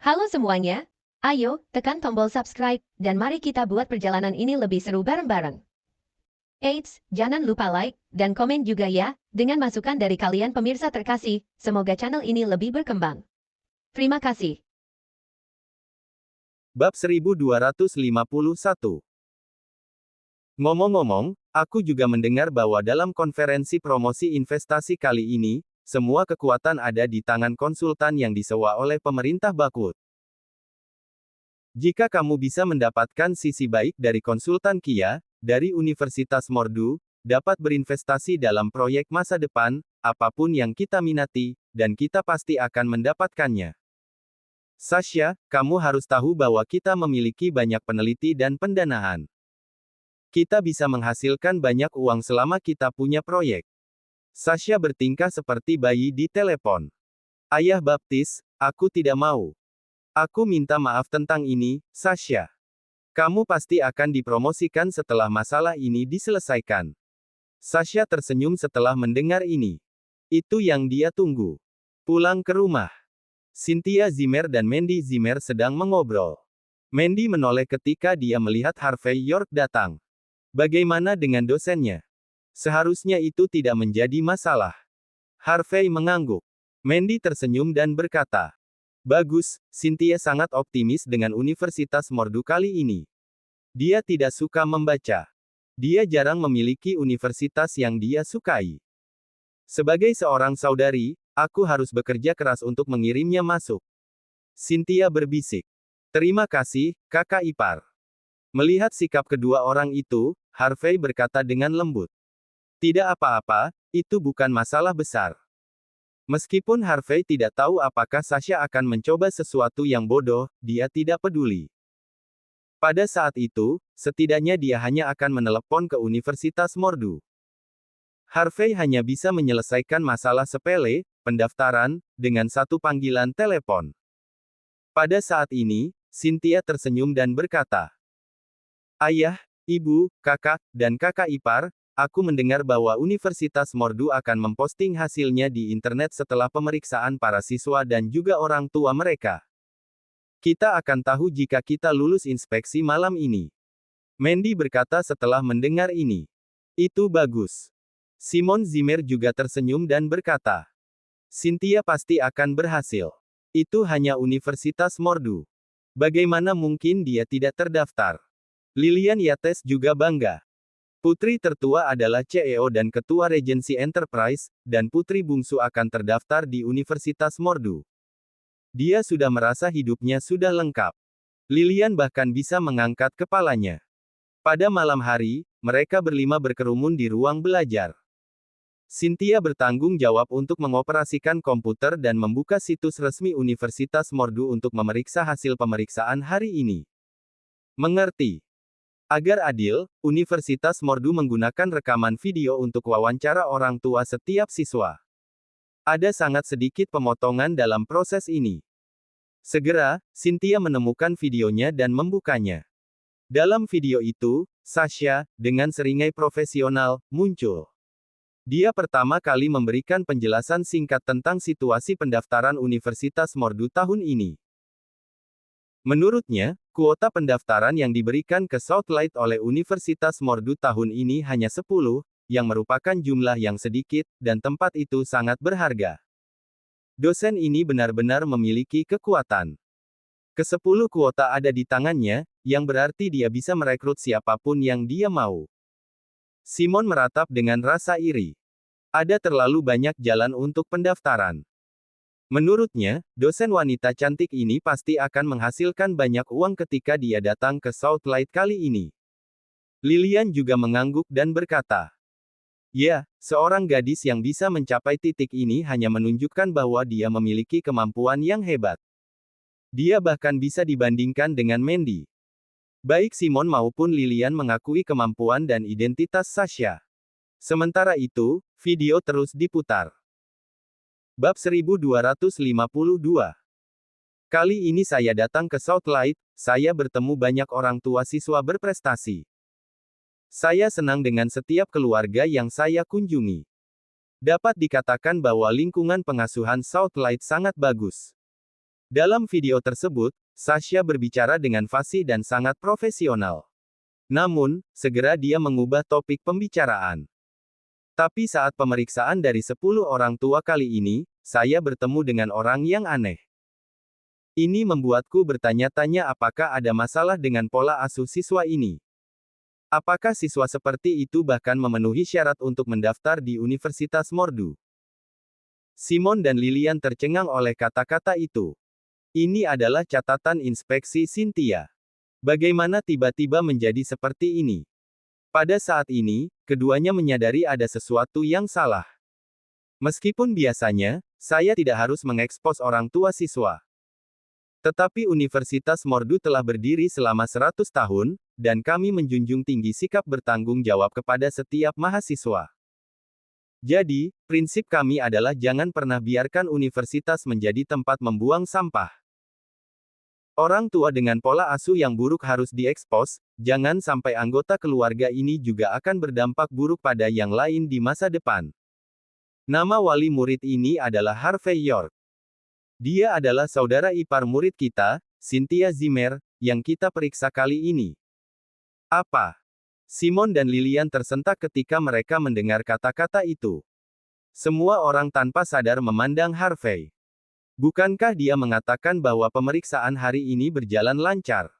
Halo semuanya, ayo tekan tombol subscribe dan mari kita buat perjalanan ini lebih seru bareng-bareng. Eits, jangan lupa like dan komen juga ya, dengan masukan dari kalian pemirsa terkasih, semoga channel ini lebih berkembang. Terima kasih. Bab 1251. Ngomong-ngomong, aku juga mendengar bahwa dalam konferensi promosi investasi kali ini, semua kekuatan ada di tangan konsultan yang disewa oleh pemerintah Bakut. Jika kamu bisa mendapatkan sisi baik dari konsultan Kia, dari Universitas Mordu, dapat berinvestasi dalam proyek masa depan, apapun yang kita minati, dan kita pasti akan mendapatkannya. Sasha, kamu harus tahu bahwa kita memiliki banyak peneliti dan pendanaan. Kita bisa menghasilkan banyak uang selama kita punya proyek. Sasha bertingkah seperti bayi di telepon. Ayah baptis, aku tidak mau. Aku minta maaf tentang ini, Sasha. Kamu pasti akan dipromosikan setelah masalah ini diselesaikan. Sasha tersenyum setelah mendengar ini. Itu yang dia tunggu. Pulang ke rumah. Cynthia Zimmer dan Mandy Zimmer sedang mengobrol. Mandy menoleh ketika dia melihat Harvey York datang. Bagaimana dengan dosennya? Seharusnya itu tidak menjadi masalah. Harvey mengangguk. Mandy tersenyum dan berkata, "Bagus, Cynthia sangat optimis dengan Universitas Mordu kali ini. Dia tidak suka membaca. Dia jarang memiliki universitas yang dia sukai. Sebagai seorang saudari, aku harus bekerja keras untuk mengirimnya masuk." Cynthia berbisik. "Terima kasih, kakak ipar." Melihat sikap kedua orang itu, Harvey berkata dengan lembut. "Tidak apa-apa, itu bukan masalah besar." Meskipun Harvey tidak tahu apakah Sasha akan mencoba sesuatu yang bodoh, dia tidak peduli. Pada saat itu, setidaknya dia hanya akan menelepon ke Universitas Mordu. Harvey hanya bisa menyelesaikan masalah sepele, pendaftaran, dengan satu panggilan telepon. Pada saat ini, Cynthia tersenyum dan berkata, "Ayah, ibu, kakak, dan kakak ipar, aku mendengar bahwa Universitas Mordu akan memposting hasilnya di internet setelah pemeriksaan para siswa dan juga orang tua mereka. Kita akan tahu jika kita lulus inspeksi malam ini." Mandy berkata setelah mendengar ini. "Itu bagus." Simon Zimmer juga tersenyum dan berkata, "Cynthia pasti akan berhasil. Itu hanya Universitas Mordu. Bagaimana mungkin dia tidak terdaftar?" Lilian Yates juga bangga. Putri tertua adalah CEO dan Ketua Regency Enterprise, dan putri bungsu akan terdaftar di Universitas Mordu. Dia sudah merasa hidupnya sudah lengkap. Lilian bahkan bisa mengangkat kepalanya. Pada malam hari, mereka berlima berkerumun di ruang belajar. Cynthia bertanggung jawab untuk mengoperasikan komputer dan membuka situs resmi Universitas Mordu untuk memeriksa hasil pemeriksaan hari ini. Mengerti? Agar adil, Universitas Mordu menggunakan rekaman video untuk wawancara orang tua setiap siswa. Ada sangat sedikit pemotongan dalam proses ini. Segera, Cynthia menemukan videonya dan membukanya. Dalam video itu, Sasha, dengan seringai profesional, muncul. Dia pertama kali memberikan penjelasan singkat tentang situasi pendaftaran Universitas Mordu tahun ini. Menurutnya, kuota pendaftaran yang diberikan ke Southlight oleh Universitas Mordu tahun ini hanya 10, yang merupakan jumlah yang sedikit, dan tempat itu sangat berharga. Dosen ini benar-benar memiliki kekuatan. Ke-10 kuota ada di tangannya, yang berarti dia bisa merekrut siapapun yang dia mau. Simon meratap dengan rasa iri. Ada terlalu banyak jalan untuk pendaftaran. Menurutnya, dosen wanita cantik ini pasti akan menghasilkan banyak uang ketika dia datang ke Southlight kali ini. Lilian juga mengangguk dan berkata, "Ya, seorang gadis yang bisa mencapai titik ini hanya menunjukkan bahwa dia memiliki kemampuan yang hebat. Dia bahkan bisa dibandingkan dengan Mandy." Baik Simon maupun Lilian mengakui kemampuan dan identitas Sasha. Sementara itu, video terus diputar. Bab 1252. Kali ini saya datang ke Southlight, saya bertemu banyak orang tua siswa berprestasi. Saya senang dengan setiap keluarga yang saya kunjungi. Dapat dikatakan bahwa lingkungan pengasuhan Southlight sangat bagus. Dalam video tersebut, Sasha berbicara dengan fasih dan sangat profesional. Namun, segera dia mengubah topik pembicaraan. Tapi saat pemeriksaan dari 10 orang tua kali ini, saya bertemu dengan orang yang aneh. Ini membuatku bertanya-tanya apakah ada masalah dengan pola asuh siswa ini. Apakah siswa seperti itu bahkan memenuhi syarat untuk mendaftar di Universitas Mordu? Simon dan Lilian tercengang oleh kata-kata itu. Ini adalah catatan inspeksi Cynthia. Bagaimana tiba-tiba menjadi seperti ini? Pada saat ini, keduanya menyadari ada sesuatu yang salah. Meskipun biasanya, saya tidak harus mengekspos orang tua siswa. Tetapi Universitas Mordu telah berdiri selama 100 tahun, dan kami menjunjung tinggi sikap bertanggung jawab kepada setiap mahasiswa. Jadi, prinsip kami adalah jangan pernah biarkan universitas menjadi tempat membuang sampah. Orang tua dengan pola asuh yang buruk harus diekspos, jangan sampai anggota keluarga ini juga akan berdampak buruk pada yang lain di masa depan. Nama wali murid ini adalah Harvey York. Dia adalah saudara ipar murid kita, Cynthia Zimmer, yang kita periksa kali ini. Apa? Simon dan Lilian tersentak ketika mereka mendengar kata-kata itu. Semua orang tanpa sadar memandang Harvey. Bukankah dia mengatakan bahwa pemeriksaan hari ini berjalan lancar?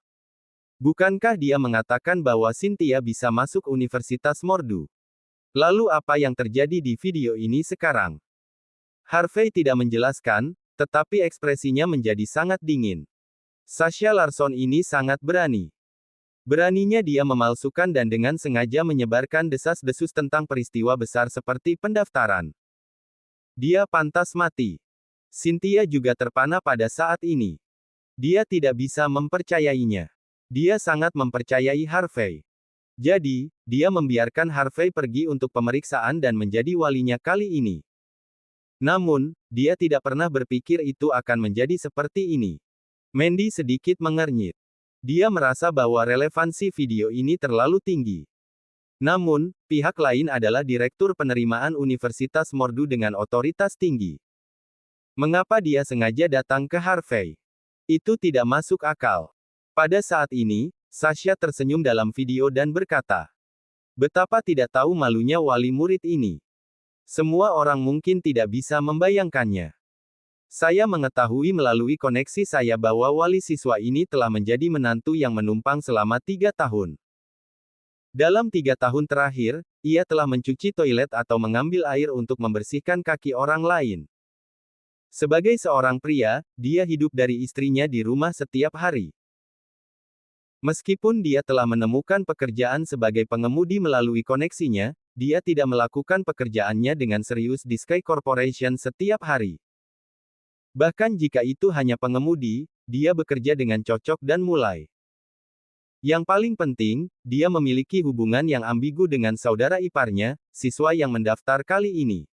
Bukankah dia mengatakan bahwa Cynthia bisa masuk Universitas Mordu? Lalu apa yang terjadi di video ini sekarang? Harvey tidak menjelaskan, tetapi ekspresinya menjadi sangat dingin. Sasha Larson ini sangat berani. Beraninya dia memalsukan dan dengan sengaja menyebarkan desas-desus tentang peristiwa besar seperti pendaftaran. Dia pantas mati. Cynthia juga terpana pada saat ini. Dia tidak bisa mempercayainya. Dia sangat mempercayai Harvey. Jadi, dia membiarkan Harvey pergi untuk pemeriksaan dan menjadi walinya kali ini. Namun, dia tidak pernah berpikir itu akan menjadi seperti ini. Mandy sedikit mengernyit. Dia merasa bahwa relevansi video ini terlalu tinggi. Namun, pihak lain adalah Direktur Penerimaan Universitas Mordu dengan otoritas tinggi. Mengapa dia sengaja datang ke Harvey? Itu tidak masuk akal. Pada saat ini, Sasha tersenyum dalam video dan berkata, "Betapa tidak tahu malunya wali murid ini. Semua orang mungkin tidak bisa membayangkannya. Saya mengetahui melalui koneksi saya bahwa wali siswa ini telah menjadi menantu yang menumpang selama 3 tahun. Dalam 3 tahun terakhir, ia telah mencuci toilet atau mengambil air untuk membersihkan kaki orang lain. Sebagai seorang pria, dia hidup dari istrinya di rumah setiap hari. Meskipun dia telah menemukan pekerjaan sebagai pengemudi melalui koneksinya, dia tidak melakukan pekerjaannya dengan serius di Sky Corporation setiap hari. Bahkan jika itu hanya pengemudi, dia bekerja dengan cocok dan mulai. Yang paling penting, dia memiliki hubungan yang ambigu dengan saudara iparnya, siswa yang mendaftar kali ini.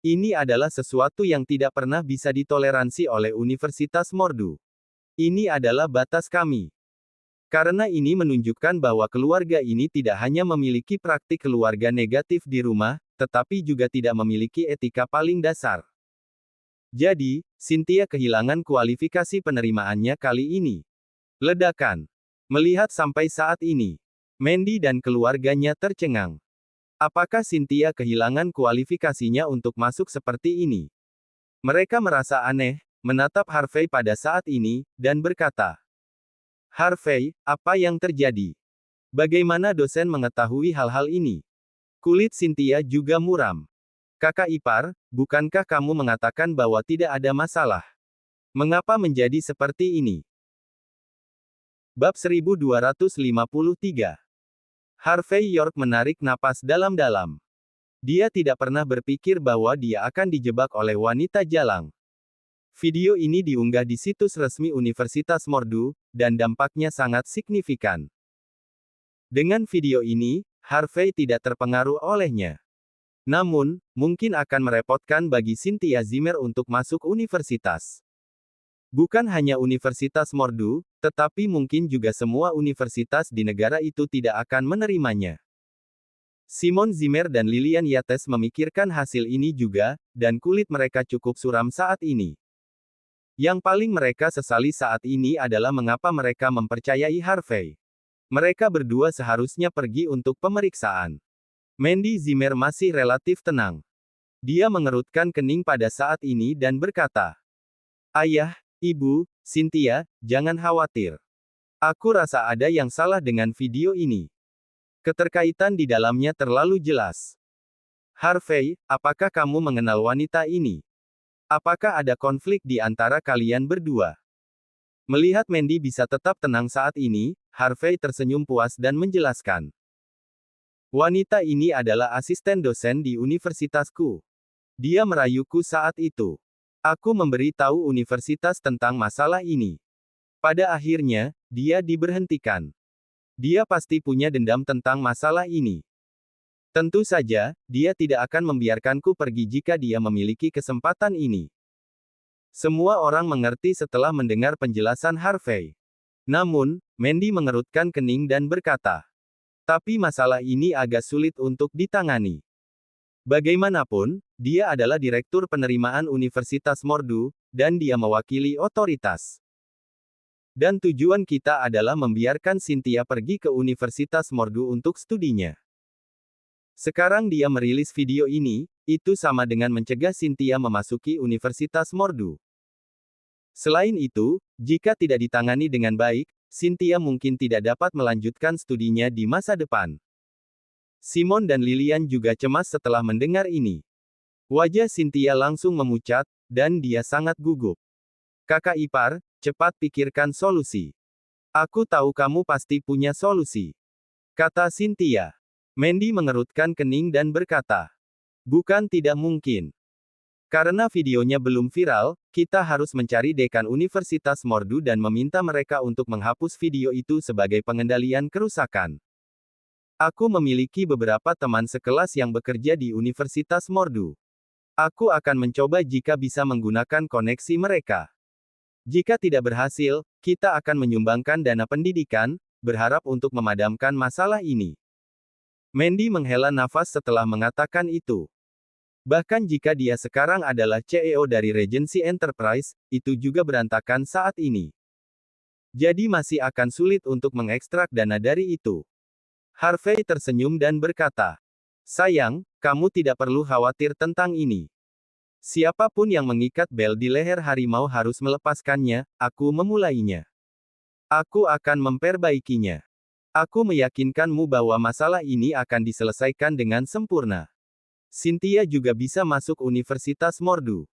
Ini adalah sesuatu yang tidak pernah bisa ditoleransi oleh Universitas Mordu. Ini adalah batas kami. Karena ini menunjukkan bahwa keluarga ini tidak hanya memiliki praktik keluarga negatif di rumah, tetapi juga tidak memiliki etika paling dasar. Jadi, Cynthia kehilangan kualifikasi penerimaannya kali ini. Ledakan. Melihat sampai saat ini, Mandy dan keluarganya tercengang. Apakah Cynthia kehilangan kualifikasinya untuk masuk seperti ini? Mereka merasa aneh, menatap Harvey pada saat ini, dan berkata, "Harvey, apa yang terjadi? Bagaimana dosen mengetahui hal-hal ini?" Kulit Cynthia juga muram. "Kakak ipar, bukankah kamu mengatakan bahwa tidak ada masalah? Mengapa menjadi seperti ini?" Bab 1253. Harvey York menarik napas dalam-dalam. Dia tidak pernah berpikir bahwa dia akan dijebak oleh wanita jalang. Video ini diunggah di situs resmi Universitas Mordu, dan dampaknya sangat signifikan. Dengan video ini, Harvey tidak terpengaruh olehnya. Namun, mungkin akan merepotkan bagi Cynthia Zimmer untuk masuk universitas. Bukan hanya Universitas Mordu, tetapi mungkin juga semua universitas di negara itu tidak akan menerimanya. Simon Zimmer dan Lilian Yates memikirkan hasil ini juga, dan kulit mereka cukup suram saat ini. Yang paling mereka sesali saat ini adalah mengapa mereka mempercayai Harvey. Mereka berdua seharusnya pergi untuk pemeriksaan. Mandy Zimmer masih relatif tenang. Dia mengerutkan kening pada saat ini dan berkata, "Ayah, Ibu, Cynthia, jangan khawatir. Aku rasa ada yang salah dengan video ini. Keterkaitan di dalamnya terlalu jelas. Harvey, apakah kamu mengenal wanita ini? Apakah ada konflik di antara kalian berdua?" Melihat Mandy bisa tetap tenang saat ini, Harvey tersenyum puas dan menjelaskan. "Wanita ini adalah asisten dosen di universitasku. Dia merayuku saat itu. Aku memberi tahu universitas tentang masalah ini. Pada akhirnya, dia diberhentikan. Dia pasti punya dendam tentang masalah ini. Tentu saja, dia tidak akan membiarkanku pergi jika dia memiliki kesempatan ini." Semua orang mengerti setelah mendengar penjelasan Harvey. Namun, Mandy mengerutkan kening dan berkata, "Tapi masalah ini agak sulit untuk ditangani. Bagaimanapun, dia adalah direktur penerimaan Universitas Mordu, dan dia mewakili otoritas. Dan tujuan kita adalah membiarkan Cynthia pergi ke Universitas Mordu untuk studinya. Sekarang dia merilis video ini, itu sama dengan mencegah Cynthia memasuki Universitas Mordu. Selain itu, jika tidak ditangani dengan baik, Cynthia mungkin tidak dapat melanjutkan studinya di masa depan." Simon dan Lilian juga cemas setelah mendengar ini. Wajah Cynthia langsung memucat, dan dia sangat gugup. "Kakak ipar, cepat pikirkan solusi. Aku tahu kamu pasti punya solusi," kata Cynthia. Mandy mengerutkan kening dan berkata, "Bukan tidak mungkin. Karena videonya belum viral, kita harus mencari dekan Universitas Mordu dan meminta mereka untuk menghapus video itu sebagai pengendalian kerusakan. Aku memiliki beberapa teman sekelas yang bekerja di Universitas Mordu. Aku akan mencoba jika bisa menggunakan koneksi mereka. Jika tidak berhasil, kita akan menyumbangkan dana pendidikan, berharap untuk memadamkan masalah ini." Mandy menghela nafas setelah mengatakan itu. Bahkan jika dia sekarang adalah CEO dari Regency Enterprise, itu juga berantakan saat ini. Jadi masih akan sulit untuk mengekstrak dana dari itu. Harvey tersenyum dan berkata, "Sayang, kamu tidak perlu khawatir tentang ini. Siapapun yang mengikat bel di leher harimau harus melepaskannya, aku memulainya. Aku akan memperbaikinya. Aku meyakinkanmu bahwa masalah ini akan diselesaikan dengan sempurna. Cynthia juga bisa masuk Universitas Mordu.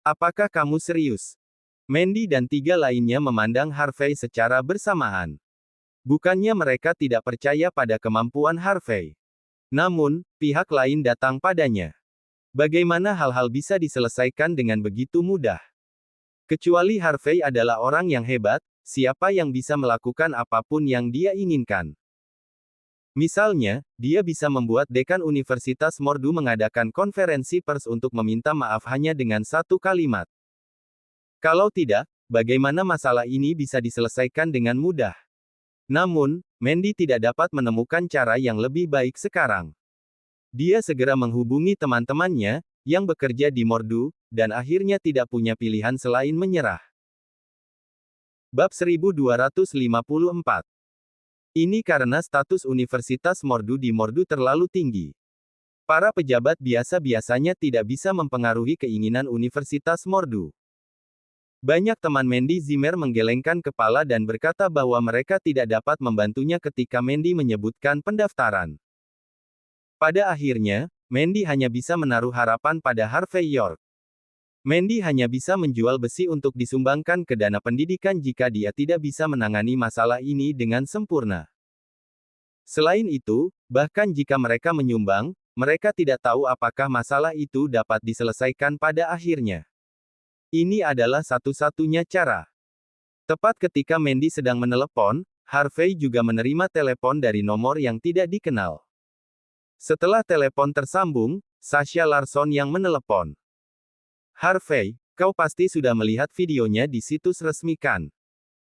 Apakah kamu serius?" Mandy dan tiga lainnya memandang Harvey secara bersamaan. Bukannya mereka tidak percaya pada kemampuan Harvey. Namun, pihak lain datang padanya. Bagaimana hal-hal bisa diselesaikan dengan begitu mudah? Kecuali Harvey adalah orang yang hebat, siapa yang bisa melakukan apapun yang dia inginkan? Misalnya, dia bisa membuat dekan Universitas Mordu mengadakan konferensi pers untuk meminta maaf hanya dengan satu kalimat. Kalau tidak, bagaimana masalah ini bisa diselesaikan dengan mudah? Namun, Mandy tidak dapat menemukan cara yang lebih baik sekarang. Dia segera menghubungi teman-temannya, yang bekerja di Mordu, dan akhirnya tidak punya pilihan selain menyerah. Bab 1254. Ini karena status Universitas Mordu di Mordu terlalu tinggi. Para pejabat biasa-biasanya tidak bisa mempengaruhi keinginan Universitas Mordu. Banyak teman Mandy Zimmer menggelengkan kepala dan berkata bahwa mereka tidak dapat membantunya ketika Mandy menyebutkan pendaftaran. Pada akhirnya, Mandy hanya bisa menaruh harapan pada Harvey York. Mandy hanya bisa menjual besi untuk disumbangkan ke dana pendidikan jika dia tidak bisa menangani masalah ini dengan sempurna. Selain itu, bahkan jika mereka menyumbang, mereka tidak tahu apakah masalah itu dapat diselesaikan pada akhirnya. Ini adalah satu-satunya cara. Tepat ketika Mandy sedang menelepon, Harvey juga menerima telepon dari nomor yang tidak dikenal. Setelah telepon tersambung, Sasha Larson yang menelepon. "Harvey, kau pasti sudah melihat videonya di situs resmi kan?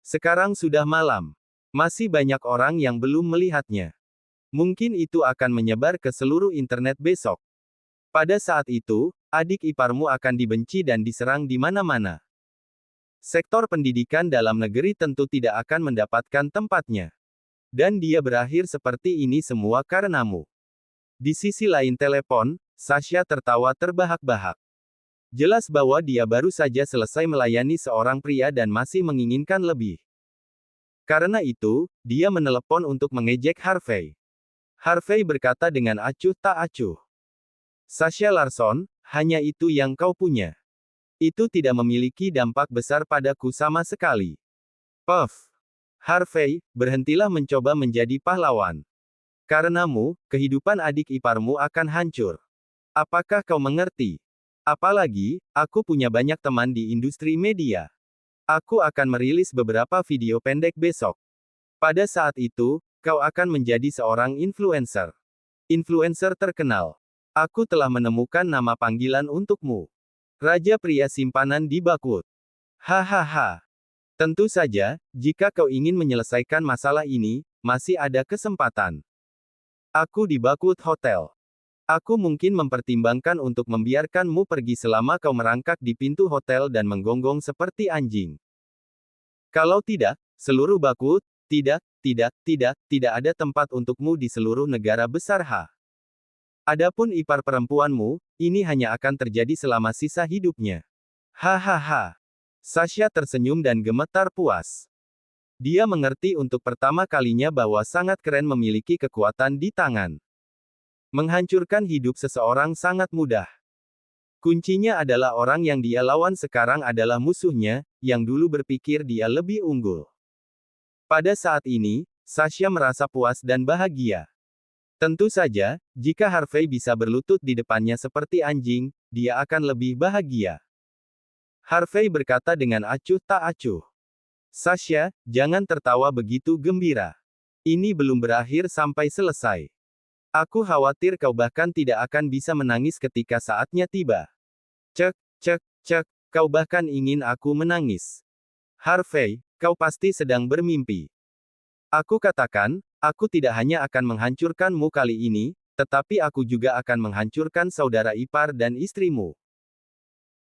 Sekarang sudah malam. Masih banyak orang yang belum melihatnya. Mungkin itu akan menyebar ke seluruh internet besok. Pada saat itu, adik iparmu akan dibenci dan diserang di mana-mana. Sektor pendidikan dalam negeri tentu tidak akan mendapatkan tempatnya. Dan dia berakhir seperti ini semua karenamu. Di sisi lain telepon, Sasha tertawa terbahak-bahak. Jelas bahwa dia baru saja selesai melayani seorang pria dan masih menginginkan lebih. Karena itu, dia menelepon untuk mengejek Harvey. Harvey berkata dengan acuh tak acuh. Sasha Larson, hanya itu yang kau punya. Itu tidak memiliki dampak besar padaku sama sekali. Puff. Harvey, berhentilah mencoba menjadi pahlawan. Karenamu, kehidupan adik iparmu akan hancur. Apakah kau mengerti? Apalagi, aku punya banyak teman di industri media. Aku akan merilis beberapa video pendek besok. Pada saat itu, kau akan menjadi seorang influencer. Influencer terkenal. Aku telah menemukan nama panggilan untukmu. Raja pria simpanan di Bakwood. Hahaha. Tentu saja, jika kau ingin menyelesaikan masalah ini, masih ada kesempatan. Aku di Bakwood Hotel. Aku mungkin mempertimbangkan untuk membiarkanmu pergi selama kau merangkak di pintu hotel dan menggonggong seperti anjing. Kalau tidak, seluruh Bakwood, tidak ada tempat untukmu di seluruh negara besar H. Adapun ipar perempuanmu, ini hanya akan terjadi selama sisa hidupnya. Hahaha. Sasha tersenyum dan gemetar puas. Dia mengerti untuk pertama kalinya bahwa sangat keren memiliki kekuatan di tangan. Menghancurkan hidup seseorang sangat mudah. Kuncinya adalah orang yang dia lawan sekarang adalah musuhnya, yang dulu berpikir dia lebih unggul. Pada saat ini, Sasha merasa puas dan bahagia. Tentu saja, jika Harvey bisa berlutut di depannya seperti anjing, dia akan lebih bahagia. Harvey berkata dengan acuh tak acuh. Sasha, jangan tertawa begitu gembira. Ini belum berakhir sampai selesai. Aku khawatir kau bahkan tidak akan bisa menangis ketika saatnya tiba. Cek, kau bahkan ingin aku menangis. Harvey, kau pasti sedang bermimpi. Aku katakan, aku tidak hanya akan menghancurkanmu kali ini, tetapi aku juga akan menghancurkan saudara ipar dan istrimu.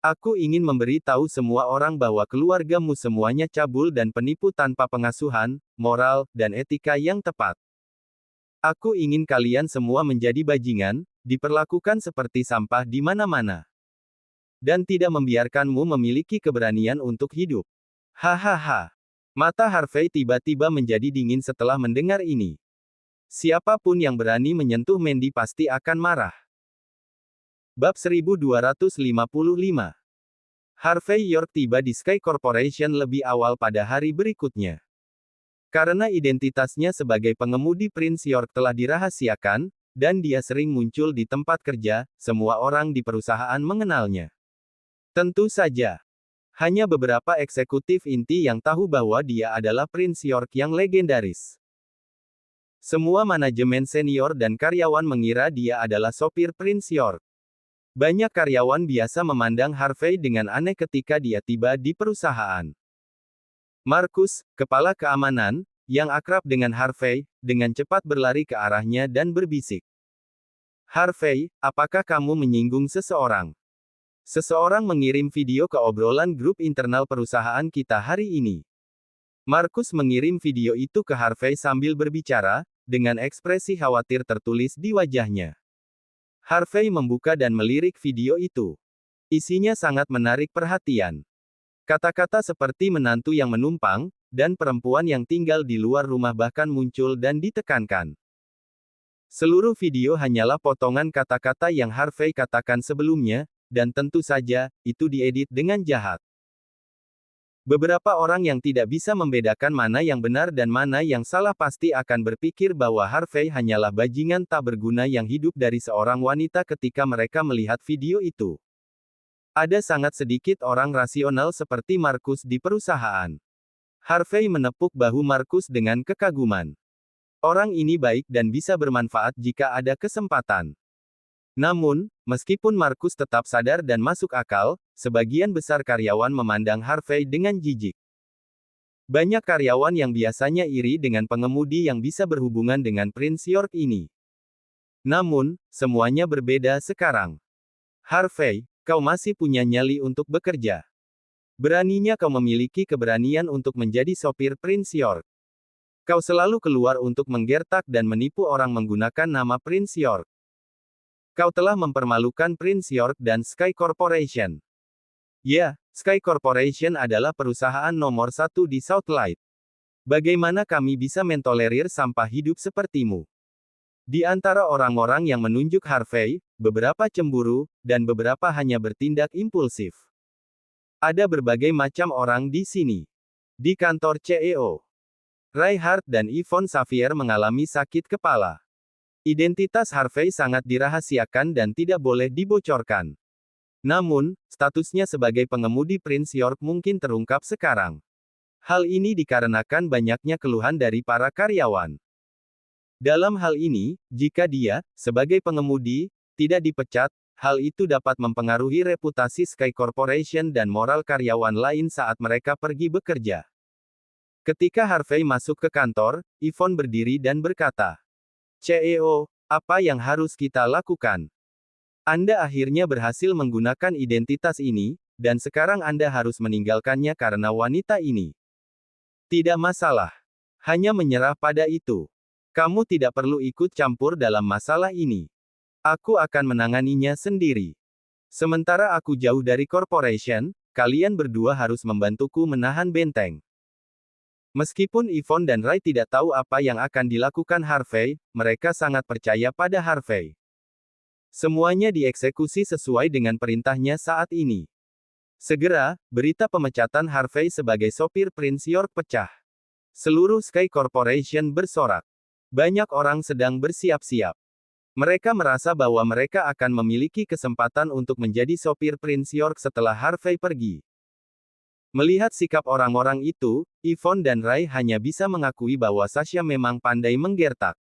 Aku ingin memberi tahu semua orang bahwa keluargamu semuanya cabul dan penipu tanpa pengasuhan, moral, dan etika yang tepat. Aku ingin kalian semua menjadi bajingan, diperlakukan seperti sampah di mana-mana. Dan tidak membiarkanmu memiliki keberanian untuk hidup. Hahaha. Mata Harvey tiba-tiba menjadi dingin setelah mendengar ini. Siapapun yang berani menyentuh Mandy pasti akan marah. Bab 1255. Harvey York tiba di Sky Corporation lebih awal pada hari berikutnya. Karena identitasnya sebagai pengemudi Prince York telah dirahasiakan, dan dia sering muncul di tempat kerja, semua orang di perusahaan mengenalnya. Tentu saja. Hanya beberapa eksekutif inti yang tahu bahwa dia adalah Prince York yang legendaris. Semua manajemen senior dan karyawan mengira dia adalah sopir Prince York. Banyak karyawan biasa memandang Harvey dengan aneh ketika dia tiba di perusahaan. Marcus, kepala keamanan, yang akrab dengan Harvey, dengan cepat berlari ke arahnya dan berbisik. Harvey, apakah kamu menyinggung seseorang? Seseorang mengirim video ke obrolan grup internal perusahaan kita hari ini. Marcus mengirim video itu ke Harvey sambil berbicara, dengan ekspresi khawatir tertulis di wajahnya. Harvey membuka dan melirik video itu. Isinya sangat menarik perhatian. Kata-kata seperti menantu yang menumpang, dan perempuan yang tinggal di luar rumah bahkan muncul dan ditekankan. Seluruh video hanyalah potongan kata-kata yang Harvey katakan sebelumnya, dan tentu saja, itu diedit dengan jahat. Beberapa orang yang tidak bisa membedakan mana yang benar dan mana yang salah pasti akan berpikir bahwa Harvey hanyalah bajingan tak berguna yang hidup dari seorang wanita ketika mereka melihat video itu. Ada sangat sedikit orang rasional seperti Marcus di perusahaan. Harvey menepuk bahu Marcus dengan kekaguman. Orang ini baik dan bisa bermanfaat jika ada kesempatan. Namun, meskipun Marcus tetap sadar dan masuk akal, sebagian besar karyawan memandang Harvey dengan jijik. Banyak karyawan yang biasanya iri dengan pengemudi yang bisa berhubungan dengan Prince York ini. Namun, semuanya berbeda sekarang. Harvey, kau masih punya nyali untuk bekerja. Beraninya kau memiliki keberanian untuk menjadi sopir Prince York. Kau selalu keluar untuk menggertak dan menipu orang menggunakan nama Prince York. Kau telah mempermalukan Prince York dan Sky Corporation. Ya, Sky Corporation adalah perusahaan nomor 1 di Southlight. Bagaimana kami bisa mentolerir sampah hidup sepertimu? Di antara orang-orang yang menunjuk Harvey, beberapa cemburu, dan beberapa hanya bertindak impulsif. Ada berbagai macam orang di sini. Di kantor CEO. Reinhardt dan Yvonne Xavier mengalami sakit kepala. Identitas Harvey sangat dirahasiakan dan tidak boleh dibocorkan. Namun, statusnya sebagai pengemudi Prince York mungkin terungkap sekarang. Hal ini dikarenakan banyaknya keluhan dari para karyawan. Dalam hal ini, jika dia, sebagai pengemudi, tidak dipecat, hal itu dapat mempengaruhi reputasi Sky Corporation dan moral karyawan lain saat mereka pergi bekerja. Ketika Harvey masuk ke kantor, Yvonne berdiri dan berkata, "CEO, apa yang harus kita lakukan? Anda akhirnya berhasil menggunakan identitas ini, dan sekarang Anda harus meninggalkannya karena wanita ini. Tidak masalah. Hanya menyerah pada itu. Kamu tidak perlu ikut campur dalam masalah ini. Aku akan menanganinya sendiri. Sementara aku jauh dari corporation, kalian berdua harus membantuku menahan benteng." Meskipun Yvonne dan Ray tidak tahu apa yang akan dilakukan Harvey, mereka sangat percaya pada Harvey. Semuanya dieksekusi sesuai dengan perintahnya saat ini. Segera, berita pemecatan Harvey sebagai sopir Prince York pecah. Seluruh Sky Corporation bersorak. Banyak orang sedang bersiap-siap. Mereka merasa bahwa mereka akan memiliki kesempatan untuk menjadi sopir Prince York setelah Harvey pergi. Melihat sikap orang-orang itu, Yvonne dan Ray hanya bisa mengakui bahwa Sasha memang pandai menggertak.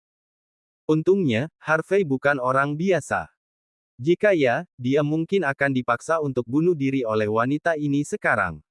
Untungnya, Harvey bukan orang biasa. Jika ya, dia mungkin akan dipaksa untuk bunuh diri oleh wanita ini sekarang.